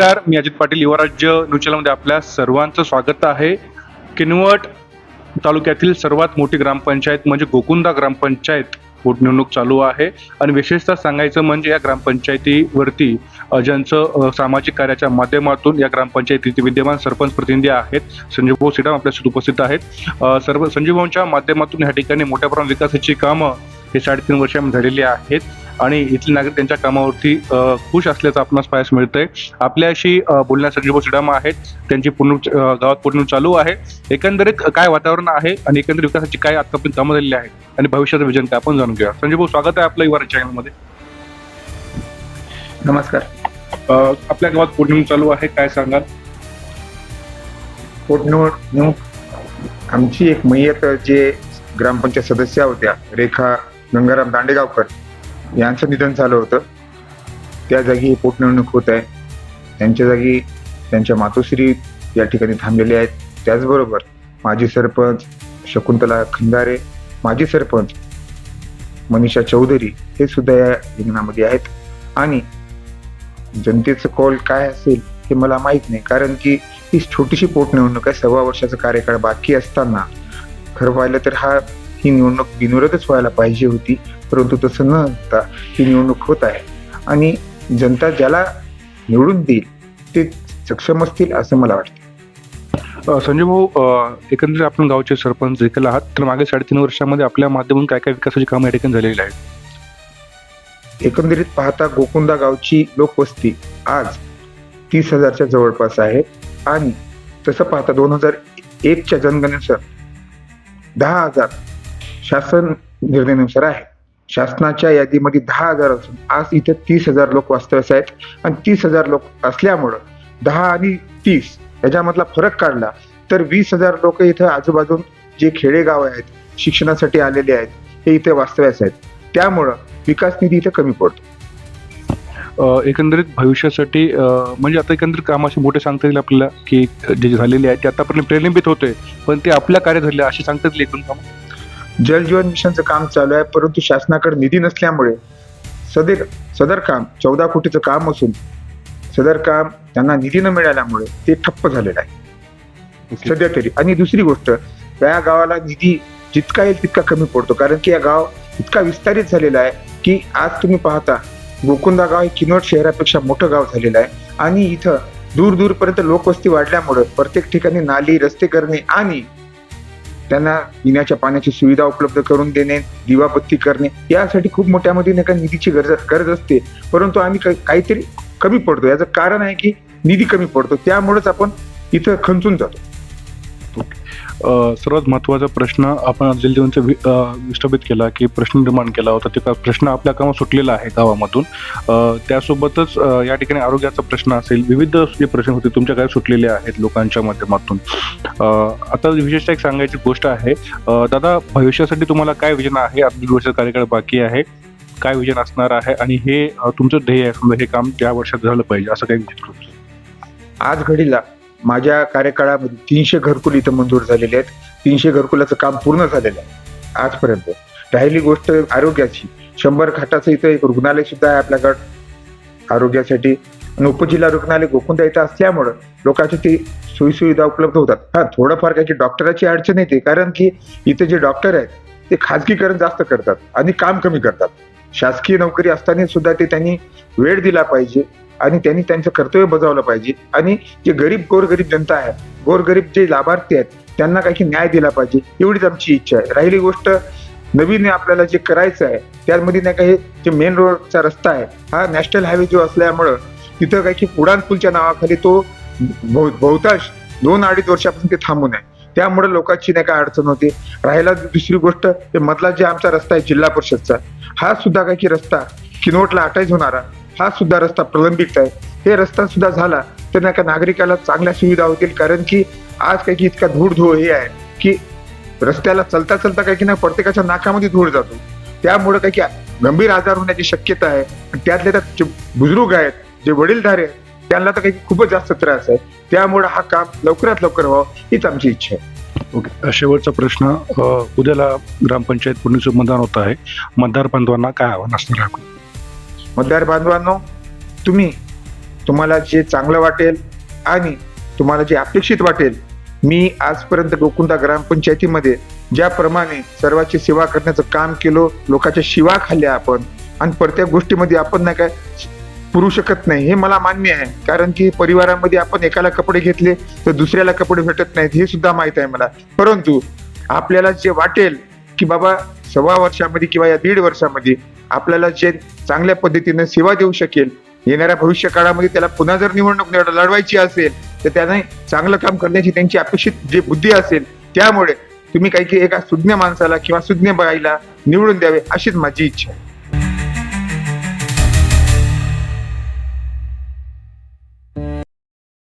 नमस्कार, मी अजित पाटील, युवराज्य न्यूज चॅनलमध्ये आपल्या सर्वांचं स्वागत आहे. किनवट तालुक्यातील सर्वात मोठी ग्रामपंचायत म्हणजे गोकुंदा ग्रामपंचायत पोटनिवडणूक चालू आहे आणि विशेषतः सांगायचं म्हणजे या ग्रामपंचायतीवरती ज्यांचं सामाजिक कार्याच्या माध्यमातून या ग्रामपंचायतीचे विद्यमान सरपंच प्रतिनिधी आहेत संजीव भाऊ सिडाम आपल्यासोबत उपस्थित आहेत. सर्व संजीव भाऊंच्या माध्यमातून या ठिकाणी मोठ्या प्रमाणात विकासाची कामं हे 3.5 वर्षांमध्ये झालेली आहेत आणि इथले नागरिक त्यांच्या कामावरती खुश असल्याचं आपणास पाहायला मिळतंय. आपल्याशी बोलण्यासाठी संजीव भाऊ सिडाम आहेत. त्यांची गावात पोटनिवडणूक चालू आहे. एकंदरीत काय वातावरण आहे आणि एकंदरीत विकासाची काय आतापर्यंत कामं झालेली आहेत आणि भविष्याचं विजन काय आपण जाणून घेऊया. संजीव भाऊ, स्वागत आहे आपलं युवराज्य चॅनलमध्ये. नमस्कार. आपल्या गावात पोटनिवडणूक चालू आहे, काय सांगाल? पोटनिवडणूक आमची एक मयत जे ग्रामपंचायत सदस्य होत्या रेखा गंगाराम दांडेगावकर यांचं निधन झालं होतं. त्या जागी पोटनिवडणूक होत आहे. त्यांच्या जागी त्यांच्या मातोश्री या ठिकाणी थांबलेले आहेत. त्याचबरोबर माजी सरपंच शकुंतला खंदारे, माजी सरपंच मनीषा चौधरी हे सुद्धा या रिंगणामध्ये आहेत. आणि जनतेचं कौल काय असेल हे मला माहीत नाही, कारण की ही छोटीशी पोटनिवडणूक आहे. 1.25 वर्षाचा कार्यकाळ बाकी असताना खरं पाहिलं तर ही निवडणूक बिनविरोधच व्हायला पाहिजे होती, परंतु तसं न होता ही निवडणूक होत आहे आणि जनता ज्याला निवडून देईल ते सक्षम असतील असं मला वाटतं. संजय भाऊ, एकंदरीत आपण गावचे सरपंच देखील आहात, तर मागे 3.5 वर्षामध्ये आपल्या माध्यमातून काय काय विकासाची कामं या ठिकाणी झालेली आहेत? एकंदरीत पाहता गोकुंदा गावची लोकवस्ती आज 30,000च्या जवळपास आहे आणि तसं पाहता 2001च्या जनगणनेनुसार 10,000 शासन निर्णयानुसार आहे. शासनाच्या यादीमध्ये 10,000 असून आज इथे 30,000 लोक वास्तव्यास आहेत आणि 30,000 लोक असल्यामुळं 10 आणि 30 याच्यामधला फरक काढला तर 20,000 लोक इथं आजूबाजून जे खेडेगाव आहेत, शिक्षणासाठी आलेले आहेत, हे इथे वास्तव्यास आहेत. त्यामुळं विकास निधी इथे कमी पडतो. एकंदरीत भविष्यासाठी म्हणजे आता एकंदरीत कामाचे मोठे सांगता येईल आपल्याला की जे झालेले आहेत ते आतापर्यंत प्रलंबित होते, पण ते आपल्या कार्य झाले अशी सांगता येईल एकूण काम? जल जीवन मिशनचं काम चालू आहे, परंतु शासनाकडे निधी नसल्यामुळे सदर काम 14 कोटीचं काम असून सदर काम त्यांना निधी न मिळाल्यामुळे ते ठप्प झालेलं आहे सध्या तरी. आणि दुसरी गोष्ट, या गावाला निधी जितका येईल तितका कमी पडतो, कारण की या गाव इतका विस्तारित झालेला आहे की आज तुम्ही पाहता गोकुंदा गाव हे किनवट शहरापेक्षा मोठं गाव झालेलं आहे आणि इथं दूर दूरपर्यंत लोकवस्ती वाढल्यामुळे प्रत्येक ठिकाणी नाली रस्ते करणे आणि त्यांना पिण्याच्या पाण्याची सुविधा उपलब्ध करून देणे, दिवाबत्ती करणे यासाठी खूप मोठ्यामध्ये निधीची गरज असते, परंतु आम्ही काहीतरी कमी पडतो. याचं कारण आहे की निधी कमी पडतो, त्यामुळेच आपण इथं खंचून जातो. सर्वात महत्त्वाचा प्रश्न आपण जलजीवनचा विस्थापित केला की प्रश्न निर्माण केला होता, ते प्रश्न आपल्या कामात सुटलेला आहे गावामधून. त्यासोबतच या ठिकाणी आरोग्याचा प्रश्न असेल, विविध जे प्रश्न होते तुमच्या काय सुटलेले आहेत लोकांच्या माध्यमातून. आता विशेषतः एक सांगायची गोष्ट आहे, दादा, भविष्यासाठी तुम्हाला काय विजन आहे? 2 वर्षाचा कार्यकाळ बाकी आहे, काय विजन असणार आहे आणि हे तुमचं ध्येय आहे, समजा हे काम त्या वर्षात झालं पाहिजे असं काही विजन तुमचं? आज घडीला माझ्या कार्यकाळामध्ये 300 घरकुल इथं मंजूर झालेले आहेत. 300 घरकुलाचं काम पूर्ण झालेलं आहे आजपर्यंत. राहिली गोष्ट आरोग्याची, 100 खाटाचं इथं एक रुग्णालय सुद्धा आहे आपल्याकडं आरोग्यासाठी आणि उपजिल्हा रुग्णालय गोकुंदा इथं असल्यामुळं लोकांची ती सोयीसुविधा उपलब्ध होतात. हा, थोडंफार काही डॉक्टराची अडचण येते, कारण की इथे जे डॉक्टर आहेत ते खाजगीकरण जास्त करतात आणि काम कमी करतात. शासकीय नोकरी असताना सुद्धा त्यांनी वेळ दिला पाहिजे आणि त्यांनी त्यांचं कर्तव्य बजावलं पाहिजे आणि जे गोरगरीब जनता आहे, गोरगरीब जे लाभार्थी आहेत त्यांना काही न्याय दिला पाहिजे, एवढीच आमची इच्छा आहे. राहिली गोष्ट नवीन आपल्याला जे करायचं आहे त्यामध्ये नाही का, हे जे मेन रोडचा रस्ता आहे हा नॅशनल हायवे जो असल्यामुळं तिथं काही उडान पूलच्या नावाखाली तो बहुतांश 2-2.5 वर्षापासून ते थांबून आहे. त्यामुळे लोकांची नाही का अडचण होते. राहिला दुसरी गोष्ट, हे मधला जे आमचा रस्ता आहे जिल्हा परिषदचा, हा सुद्धा काही रस्ता किनवटला अटॅच होणारा हा सुद्धा रस्ता प्रलंबित आहे. हे रस्ता सुद्धा झाला तर नाही का नागरिकाला चांगल्या सुविधा होतील, कारण की आज काही इतका धूळ हे आहे की रस्त्याला चलता काही की नाही प्रत्येकाच्या नाकामध्ये धूळ जातो. त्यामुळे काही गंभीर आजार होण्याची शक्यता आहे. त्यातले त्यात जे बुजुर्ग आहेत, जे वडीलधारे आहेत, त्यांना तर काही खूपच जास्त त्रास आहे. त्यामुळे हा काम लवकरात लवकर व्हावं हीच आमची इच्छा आहे. ओके, शेवटचा प्रश्न, उद्याला ग्रामपंचायत पूर्णचं मतदान होत आहे, मतदार बांधवांना काय आव्हान असणार आहे? मतदार बांधवांनो, तुम्ही तुम्हाला जे चांगलं वाटेल आणि तुम्हाला जे अपेक्षित वाटेल, मी आजपर्यंत गोकुंदा ग्रामपंचायतीमध्ये ज्याप्रमाणे सर्वांची सेवा करण्याचं काम केलं, लोकांच्या शिवा खाल्ल्या आपण, आणि प्रत्येक गोष्टीमध्ये आपण नाही काय पुरू शकत नाही, हे मला मान्य आहे. कारण की परिवारामध्ये आपण एकाला कपडे घेतले तर दुसऱ्याला कपडे भेटत नाहीत, हे सुद्धा माहित आहे मला. परंतु आपल्याला जे वाटेल की बाबा 1.25 वर्षामध्ये किंवा या 1.5 वर्षामध्ये आपल्याला जे चांगल्या पद्धतीने सेवा देऊ शकेल, येणाऱ्या भविष्य काळामध्ये त्याला पुन्हा जर निवडणूक लढवायची असेल तर त्याने चांगलं काम करण्याची त्यांची अपेक्षित जी बुद्धी असेल, त्यामुळे तुम्ही काही एका सुज्ञ माणसाला किंवा सुज्ञ बाईला निवडून द्यावे, अशीच माझी इच्छा आहे.